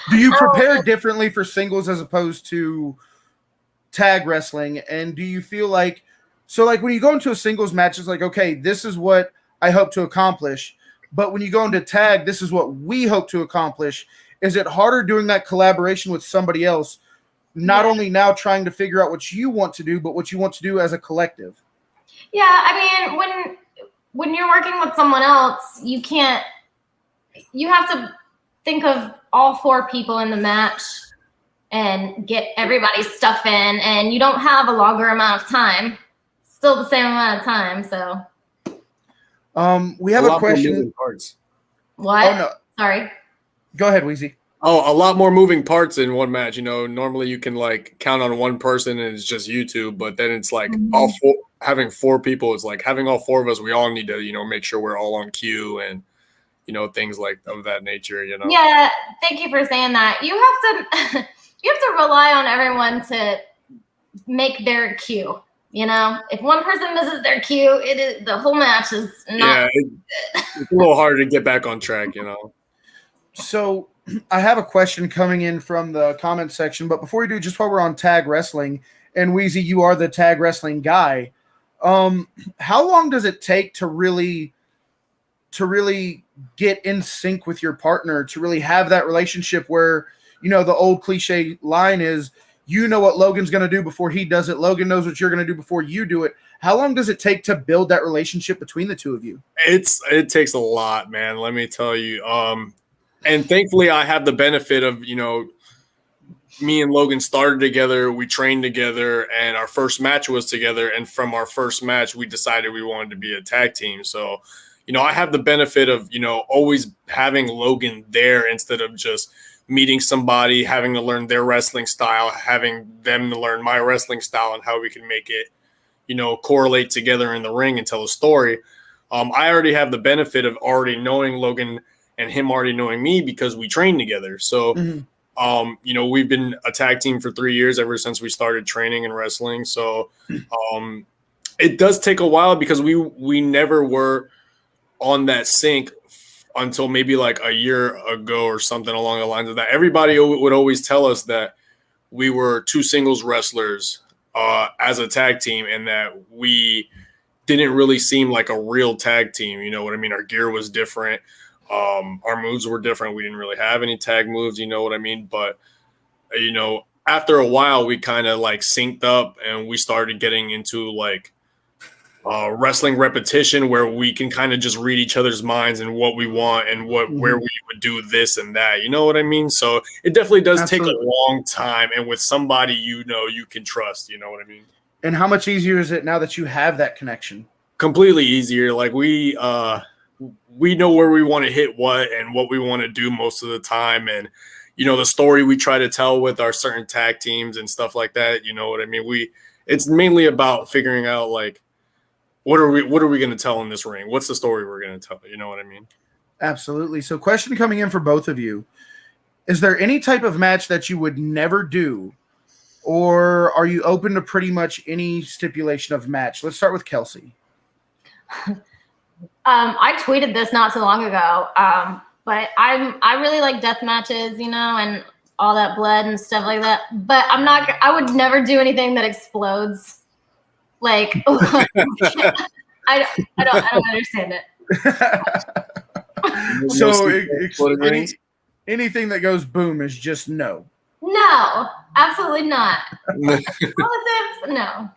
Do you prepare differently for singles as opposed to tag wrestling? And do you feel like, when you go into a singles match, it's like, okay, this is what I hope to accomplish. But when you go into tag, this is what we hope to accomplish. Is it harder doing that collaboration with somebody else? Not only now trying to figure out what you want to do, but what you want to do as a collective. Yeah, I mean, when you're working with someone else, you have to think of all four people in the match and get everybody's stuff in, and you don't have a longer amount of time. Still the same amount of time, so. We have a question. What? Oh, no. Sorry. Go ahead, Wheezy. Oh, a lot more moving parts in one match. Normally you can like count on one person and it's just you two, but then it's like having four people. It's like having all four of us. We all need to, make sure we're all on cue and, things like of that nature. Yeah. Thank you for saying that. You have to rely on everyone to make their cue. If one person misses their cue, the whole match is not. Yeah, it's a little harder to get back on track. So I have a question coming in from the comment section, but before we do, just while we're on tag wrestling, and Wheezy, you are the tag wrestling guy. How long does it take to to really get in sync with your partner, to really have that relationship where, you know, the old cliche line is, you know what Logan's going to do before he does it. Logan knows what you're going to do before you do it. How long does it take to build that relationship between the two of you? It takes a lot, man. Let me tell you. And thankfully I have the benefit of, you know, me and Logan started together, we trained together, and our first match was together. And from our first match, we decided we wanted to be a tag team. So, you know, I have the benefit of, you know, always having Logan there instead of just meeting somebody, having to learn their wrestling style, having them to learn my wrestling style and how we can make it, you know, correlate together in the ring and tell a story. I already have the benefit of already knowing Logan and him already knowing me because we trained together. So, you know, we've been a tag team for 3 years ever since we started training and wrestling. So it does take a while because we never were on that sync until maybe like a year ago or something along the lines of that. Everybody would always tell us that we were two singles wrestlers as a tag team and that we didn't really seem like a real tag team. You know what I mean? Our gear was different. Our moves were different. We didn't really have any tag moves, you know what I mean? But, you know, after a while, we kind of like synced up and we started getting into like wrestling repetition where we can kind of just read each other's minds and what we want and where we would do this and that. You know what I mean? So it definitely does take a long time. And with somebody, you know, you can trust, you know what I mean? And how much easier is it now that you have that connection? Completely easier. Like we know where we want to hit what and what we want to do most of the time. And, you know, the story we try to tell with our certain tag teams and stuff like that, you know what I mean? It's mainly about figuring out like, what are we going to tell in this ring? What's the story we're going to tell? You know what I mean? Absolutely. So question coming in for both of you. Is there any type of match that you would never do, or are you open to pretty much any stipulation of match? Let's start with Kelsey. I tweeted this not so long ago, but I really like death matches, you know, and all that blood and stuff like that. But I would never do anything that explodes. Like, I don't understand it. So anything that goes boom is just no. No, absolutely not. Politics, no.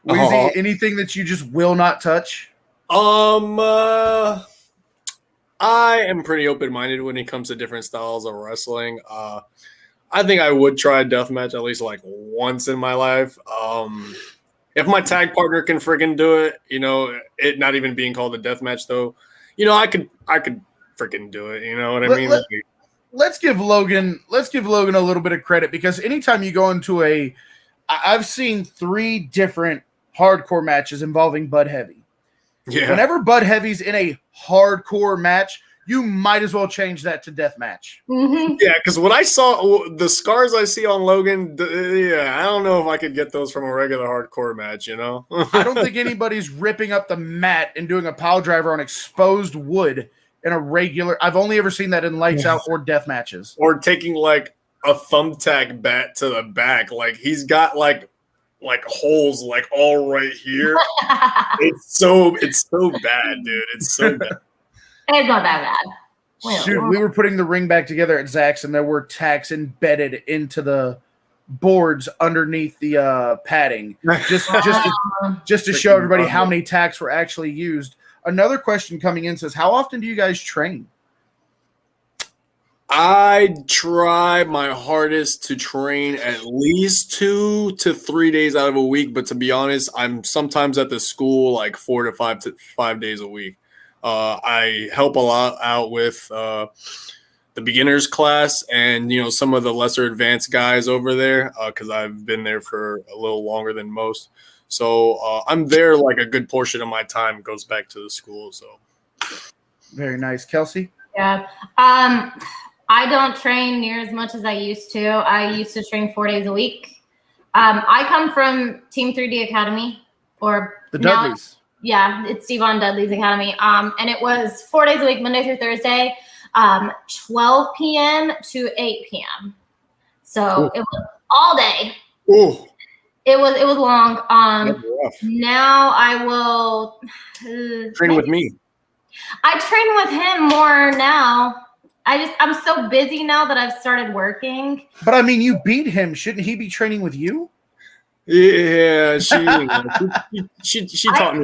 Wheezy, anything that you just will not touch? I am pretty open-minded when it comes to different styles of wrestling. I think I would try a death match at least like once in my life. If my tag partner can freaking do it, you know, it not even being called a death match though, you know, I could freaking do it. You know what I mean? Let's give Logan a little bit of credit because anytime you go into I've seen 3 different hardcore matches involving Bud Heavy. Yeah. Whenever Bud Heavy's in a hardcore match, you might as well change that to death match. Yeah, because when I saw the scars I see on Logan, I don't know if I could get those from a regular hardcore match, you know? I don't think anybody's ripping up the mat and doing a pile driver on exposed wood in a regular – I've only ever seen that in lights out or death matches. Or taking like a thumbtack bat to the back. Like he's got like holes like all right here. It's so bad, dude. It's so bad. It's not that bad. Shoot, we were putting the ring back together at Zach's, and there were tacks embedded into the boards underneath the padding, just to show everybody how many tacks were actually used. Another question coming in says, how often do you guys train? I try my hardest to train at least 2 to 3 days out of a week, but to be honest, I'm sometimes at the school like 4 to 5 days a week. I help a lot out with the beginners class and, you know, some of the lesser advanced guys over there because I've been there for a little longer than most. So I'm there like a good portion of my time goes back to the school. So very nice. Kelsey? Yeah. I don't train near as much as I used to. I used to train 4 days a week. I come from Team 3D Academy or the Dudleys. Yeah, it's Steve on Dudley's Academy. And it was 4 days a week, Monday through Thursday, 12 p.m. to 8 p.m. So It was all day. Ooh. It was long. Now I will train with me. I train with him more now. I'm so busy now that I've started working. But I mean, you beat him. Shouldn't he be training with you? Yeah, she taught me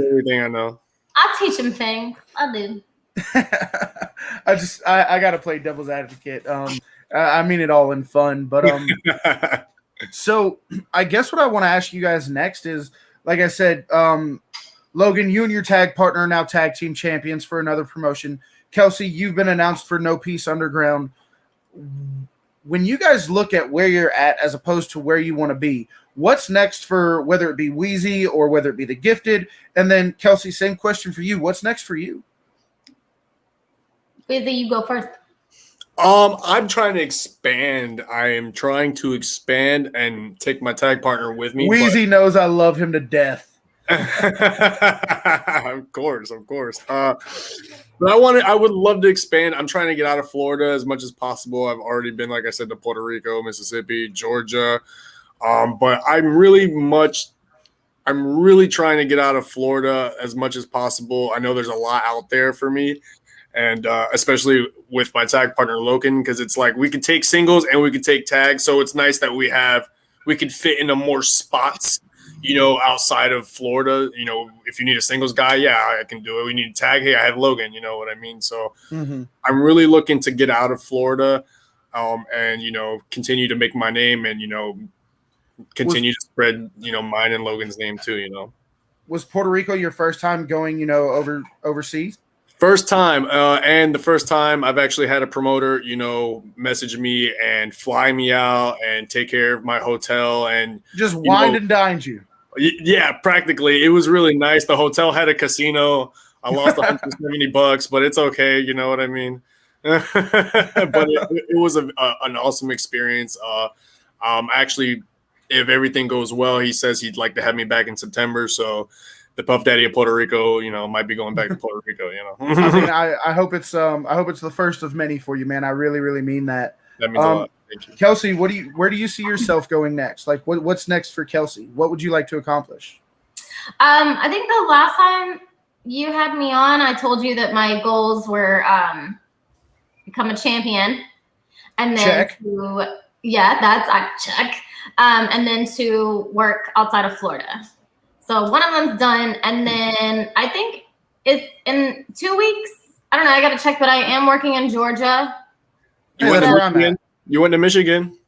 everything I know. I'll teach him things. I do. I gotta play devil's advocate. I mean it all in fun, but so I guess what I want to ask you guys next is, like I said, Logan, you and your tag partner are now tag team champions for another promotion. Kelsey, you've been announced for No Peace Underground. When you guys look at where you're at as opposed to where you want to be, what's next for whether it be Wheezy or whether it be the Gifted? And then Kelsey, same question for you. What's next for you? Wheezy, you go first. I'm trying to expand. I am trying to expand and take my tag partner with me. Wheezy knows I love him to death. Of course. But I would love to expand. I'm trying to get out of Florida as much as possible. I've already been, like I said, to Puerto Rico, Mississippi, Georgia. But I'm really trying to get out of Florida as much as possible. I know there's a lot out there for me. And especially with my tag partner, Logan, because it's like we could take singles and we could take tags. So it's nice that we could fit into more spots, outside of Florida. If you need a singles guy, yeah, I can do it. We need a tag. Hey, I have Logan, you know what I mean? So I'm really looking to get out of Florida and, continue to make my name and, continue to spread, mine and Logan's name too, Was Puerto Rico your first time going, overseas? First time, and the first time I've actually had a promoter, message me and fly me out and take care of my hotel and just wined and dined you. Yeah, practically. It was really nice. The hotel had a casino. I lost $170, but it's okay. You know what I mean? But it was an awesome experience. Actually, if everything goes well, he says he'd like to have me back in September. So the Puff Daddy of Puerto Rico, might be going back to Puerto Rico, I mean, I hope it's the first of many for you, man. I really, really mean that. That means a lot. Thank you. Kelsey, where do you see yourself going next? Like, what's next for Kelsey? What would you like to accomplish? I think the last time you had me on, I told you that my goals were become a champion, and then check. Check. And then to work outside of Florida. So one of them's done, and then I think it's in 2 weeks. I don't know. I got to check, but I am working in Georgia. You went to Michigan? You went to Michigan?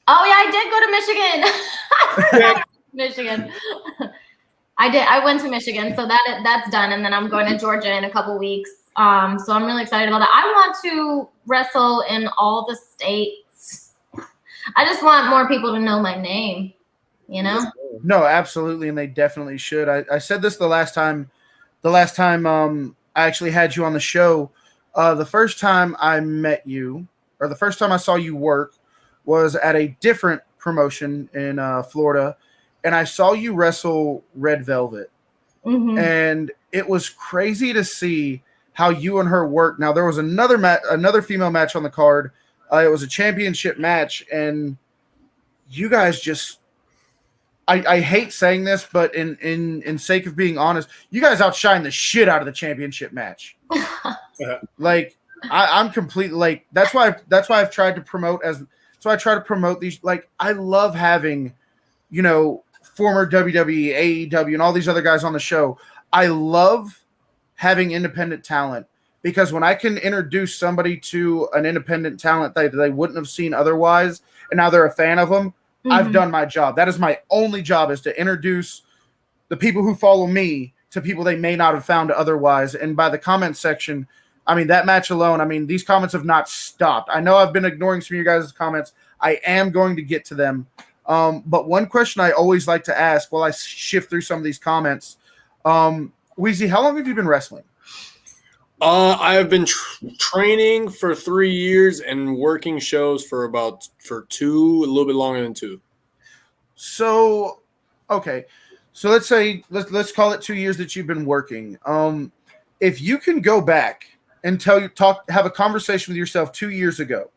Oh yeah, I did go to Michigan. Michigan. I did. I went to Michigan, so that's done, and then I'm going to Georgia in a couple weeks. So I'm really excited about that. I want to wrestle in all the states. I just want more people to know my name. No, absolutely, and they definitely should. I said this the last time I actually had you on the show. The first time I met you, or the first time I saw you work, was at a different promotion in Florida, and I saw you wrestle Red Velvet, and it was crazy to see how you and her worked. Now there was another female match on the card. It was a championship match, and you guys just. I hate saying this, but in sake of being honest, you guys outshined the shit out of the championship match. Like I'm completely like that's why I've tried to promote I try to promote these. Like I love having, former WWE, AEW, and all these other guys on the show. I love having independent talent because when I can introduce somebody to an independent talent that they wouldn't have seen otherwise, and now they're a fan of them. I've done my job. That is my only job, is to introduce the people who follow me to people they may not have found otherwise. And by the comment section, I mean, that match alone, I mean, these comments have not stopped. I know I've been ignoring some of your guys' comments. I am going to get to them. But one question I always like to ask while I shift through some of these comments, Wheezy, how long have you been wrestling? I have been training for 3 years and working shows for 2, a little bit longer than 2. So, okay. So let's call it 2 years that you've been working. If you can go back and have a conversation with yourself 2 years ago,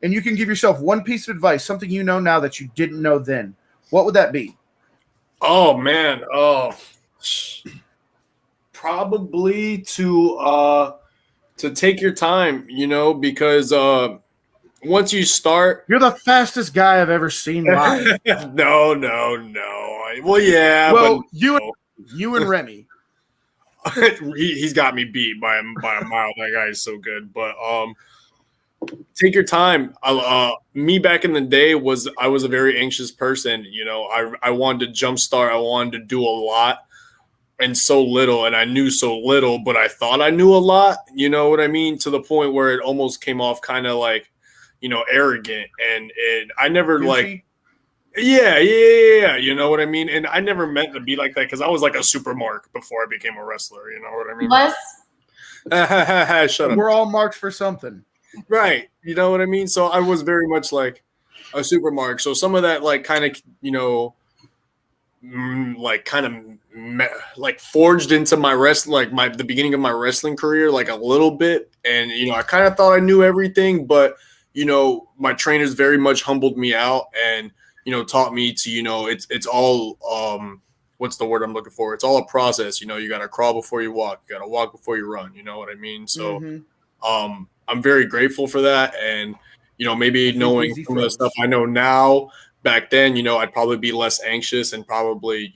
and you can give yourself one piece of advice, something you know now that you didn't know then, what would that be? Oh man. Oh. Probably to take your time, because once you start, You're the fastest guy I've ever seen live. no. Well, yeah, well, but you and Remy. he's got me beat by a mile. That guy is so good. But take your time. Me back in the day I was a very anxious person. I wanted to jumpstart. I wanted to do a lot and so little, and I knew so little, but I thought I knew a lot. You know what I mean? To the point where it almost came off kind of like, arrogant, and I never Gucci? Yeah. You know what I mean? And I never meant to be like that because I was like a super mark before I became a wrestler. You know what I mean? Shut up. We're all marked for something. Right. You know what I mean? So I was very much like a super mark. So some of that forged into my the beginning of my wrestling career, like a little bit. And, I kind of thought I knew everything, but, my trainers very much humbled me out and, taught me to, it's all, what's the word I'm looking for? It's all a process. You got to crawl before you walk. You got to walk before you run. You know what I mean? So, I'm very grateful for that. And, maybe knowing some of the stuff I know now, back then, I'd probably be less anxious and probably,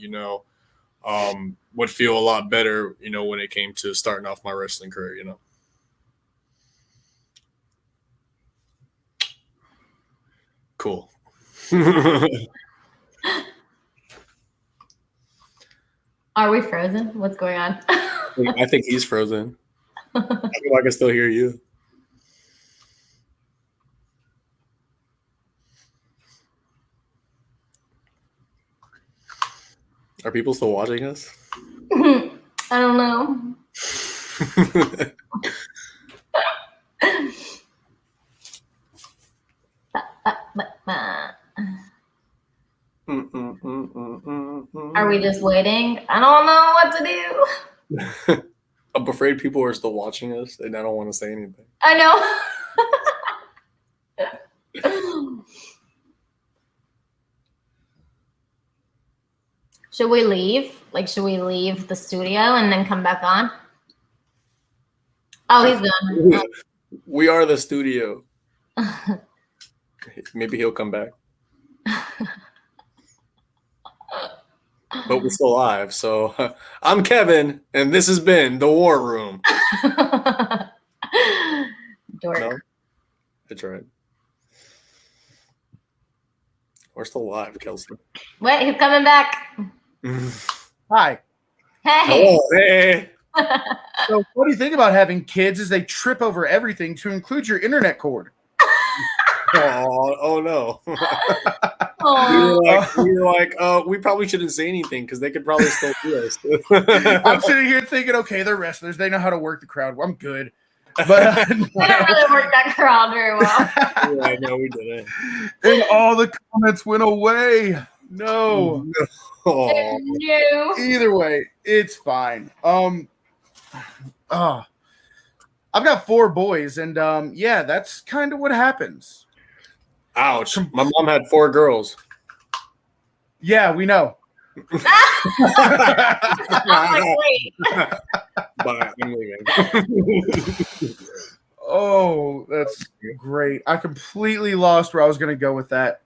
would feel a lot better, when it came to starting off my wrestling career, Cool. Are we frozen? What's going on? I think he's frozen. I feel like I still hear you. Are people still watching us? I don't know. Are we just waiting? I don't know what to do. I'm afraid people are still watching us and I don't want to say anything. I know. Should we leave? Should we leave the studio and then come back on? Oh, he's gone. We are the studio. Maybe he'll come back. But we're still live. So I'm Kevin, and this has been The War Room. Dork. No? That's right. We're still live, Kelsey. Wait, he's coming back. Hi. Hey. Oh, hey. So what do you think about having kids as they trip over everything to include your internet cord? Oh no. We were like, we probably shouldn't say anything because they could probably still do us. I'm sitting here thinking, okay, they're wrestlers. They know how to work the crowd. I'm good. But they didn't really work that crowd very well. Yeah, no, we didn't. And all the comments went away. No. No. Either way, it's fine. I've got 4 boys, and yeah, that's kind of what happens. Ouch. My mom had 4 girls. Yeah, we know. Wait. But I'm leaving. Oh, that's great. I completely lost where I was going to go with that.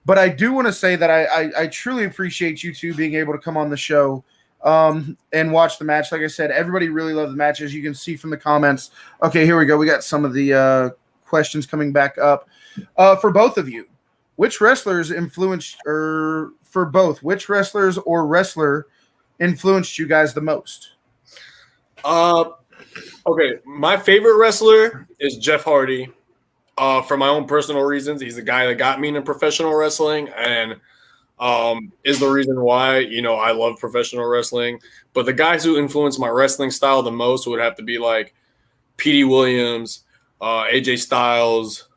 But I do want to say that I truly appreciate you two being able to come on the show and watch the match. Like I said, everybody really loved the match, as you can see from the comments. Okay, here we go. We got some of the questions coming back up. For both of you, which wrestlers influenced, or for both, which wrestlers or wrestler influenced you guys the most? Okay, my favorite wrestler is Jeff Hardy. For my own personal reasons, he's the guy that got me into professional wrestling, and is the reason why I love professional wrestling. But the guys who influenced my wrestling style the most would have to be like Petey Williams, AJ Styles,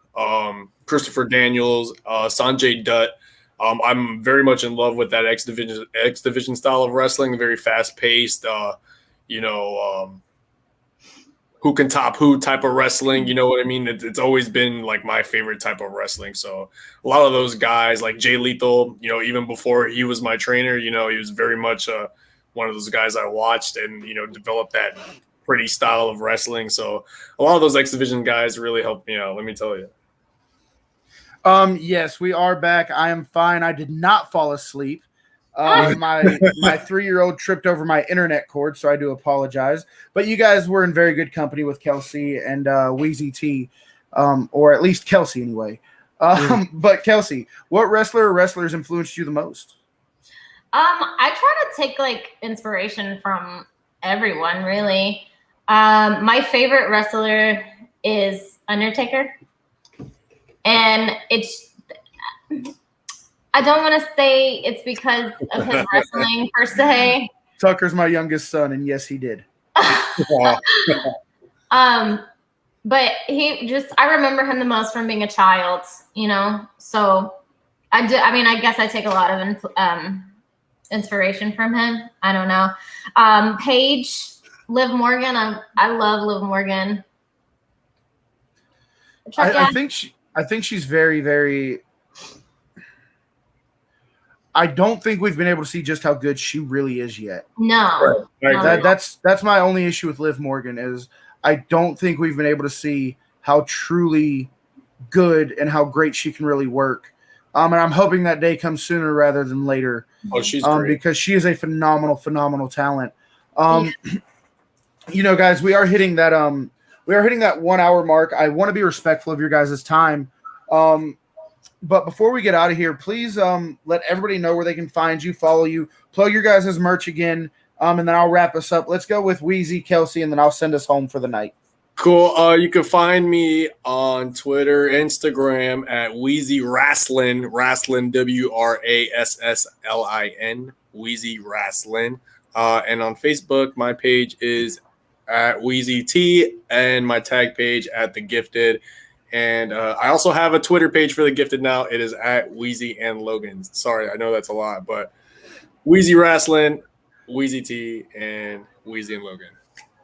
Christopher Daniels, Sanjay Dutt. I'm very much in love with that X Division style of wrestling, very fast paced. Who can top who type of wrestling, you know what I mean? It's always been like my favorite type of wrestling. So a lot of those guys like Jay Lethal, even before he was my trainer, he was very much one of those guys I watched and, developed that pretty style of wrestling. So a lot of those X Division guys really helped me out, let me tell you. Yes, we are back. I am fine. I did not fall asleep. My 3-year-old tripped over my internet cord, so I do apologize. But you guys were in very good company with Kelsey and Wheezy T, or at least Kelsey anyway. But Kelsey, what wrestler or wrestlers influenced you the most? I try to take like inspiration from everyone, really. My favorite wrestler is Undertaker. And I don't want to say it's because of his wrestling per se. Tucker's my youngest son, and yes, he did. But I remember him the most from being a child, So I guess I take a lot of inspiration from him. I don't know. Paige, Liv Morgan. I love Liv Morgan. I think she's very, very. I don't think we've been able to see just how good she really is yet. No, that's my only issue with Liv Morgan is I don't think we've been able to see how truly good and how great she can really work. And I'm hoping that day comes sooner rather than later. Oh, she's great. Because she is a phenomenal talent. Guys, we are hitting that 1 hour mark. I want to be respectful of your guys' time. But before we get out of here, please let everybody know where they can find you, follow you, plug your guys' merch again, and then I'll wrap us up. Let's go with Wheezy, Kelsey, and then I'll send us home for the night. Cool. You can find me on Twitter, Instagram at Wheezy Wrasslin, WRASSLIN, Wheezy Wrasslin. And on Facebook, my page is at Wheezy T, and my tag page at The Gifted. And I also have a Twitter page for The Gifted now. It is at Wheezy and Logan. Sorry, I know that's a lot, but Wheezy Wrasslin, Wheezy T, and Wheezy and Logan.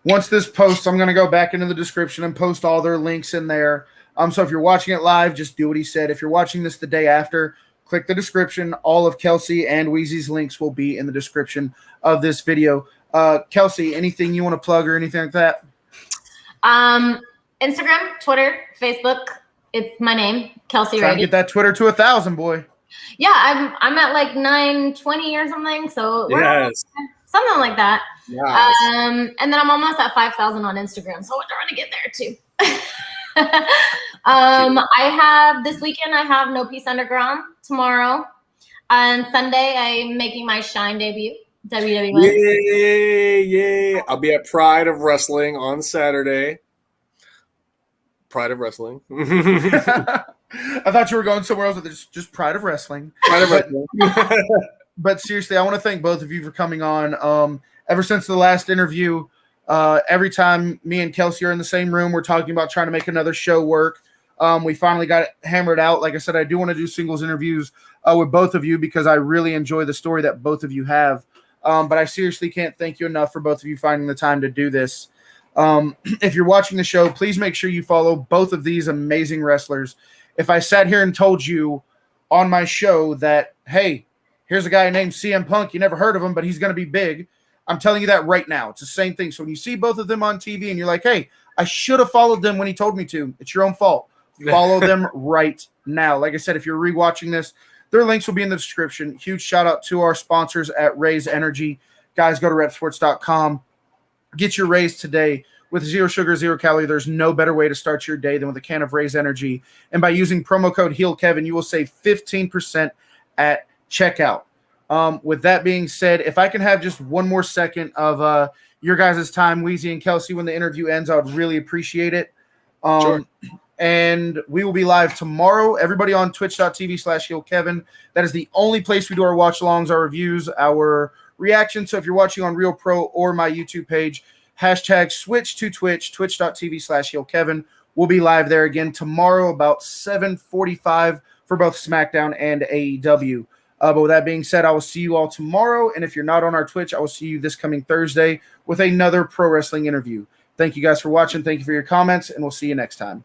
Once this posts, I'm going to go back into the description and post all their links in there. So if you're watching it live, just do what he said. If you're watching this the day after, click the description. All of Kelsey and Wheezy's links will be in the description of this video. Kelsey, anything you want to plug or anything like that? Instagram, Twitter, Facebook. It's my name, Kelsey. Trying to get that Twitter to 1,000, boy. Yeah, I'm at like 920 or something. So yes. Something like that. Yes. And then I'm almost at 5,000 on Instagram, so we're trying to get there too. This weekend I have No Peace Underground tomorrow. On Sunday I'm making my Shine debut. WWE. Yeah. I'll be at Pride of Wrestling on Saturday. Pride of Wrestling. I thought you were going somewhere else with just Pride of Wrestling. Pride of Wrestling. But seriously, I want to thank both of you for coming on. Ever since the last interview, every time me and Kelsey are in the same room, we're talking about trying to make another show work. We finally got it hammered out. Like I said, I do want to do singles interviews with both of you because I really enjoy the story that both of you have. But I seriously can't thank you enough for both of you finding the time to do this. If you're watching the show, please make sure you follow both of these amazing wrestlers. If I sat here and told you on my show that, hey, here's a guy named CM Punk, you never heard of him, but he's going to be big, I'm telling you that right now. It's the same thing. So when you see both of them on TV and you're like, hey, I should have followed them when he told me to, it's your own fault. Follow them right now. Like I said, if you're rewatching this, their links will be in the description. Huge shout out to our sponsors at Raise Energy. Guys, go to repsports.com. Get your Raise today. With 0 sugar, 0 calorie, there's no better way to start your day than with a can of Raise Energy. And by using promo code HEALKEVIN, you will save 15% at checkout. With that being said, if I can have just one more second of your guys' time, Wheezy and Kelsey, when the interview ends, I would really appreciate it. Sure. And we will be live tomorrow. Everybody on twitch.tv/HealKevin. That is the only place we do our watch-alongs, our reviews, our reactions. So if you're watching on Real Pro or my YouTube page, #switch to Twitch, twitch.tv/HealKevin. We'll be live there again tomorrow about 7:45 for both SmackDown and AEW. But with that being said, I will see you all tomorrow. And if you're not on our Twitch, I will see you this coming Thursday with another pro wrestling interview. Thank you guys for watching. Thank you for your comments, and we'll see you next time.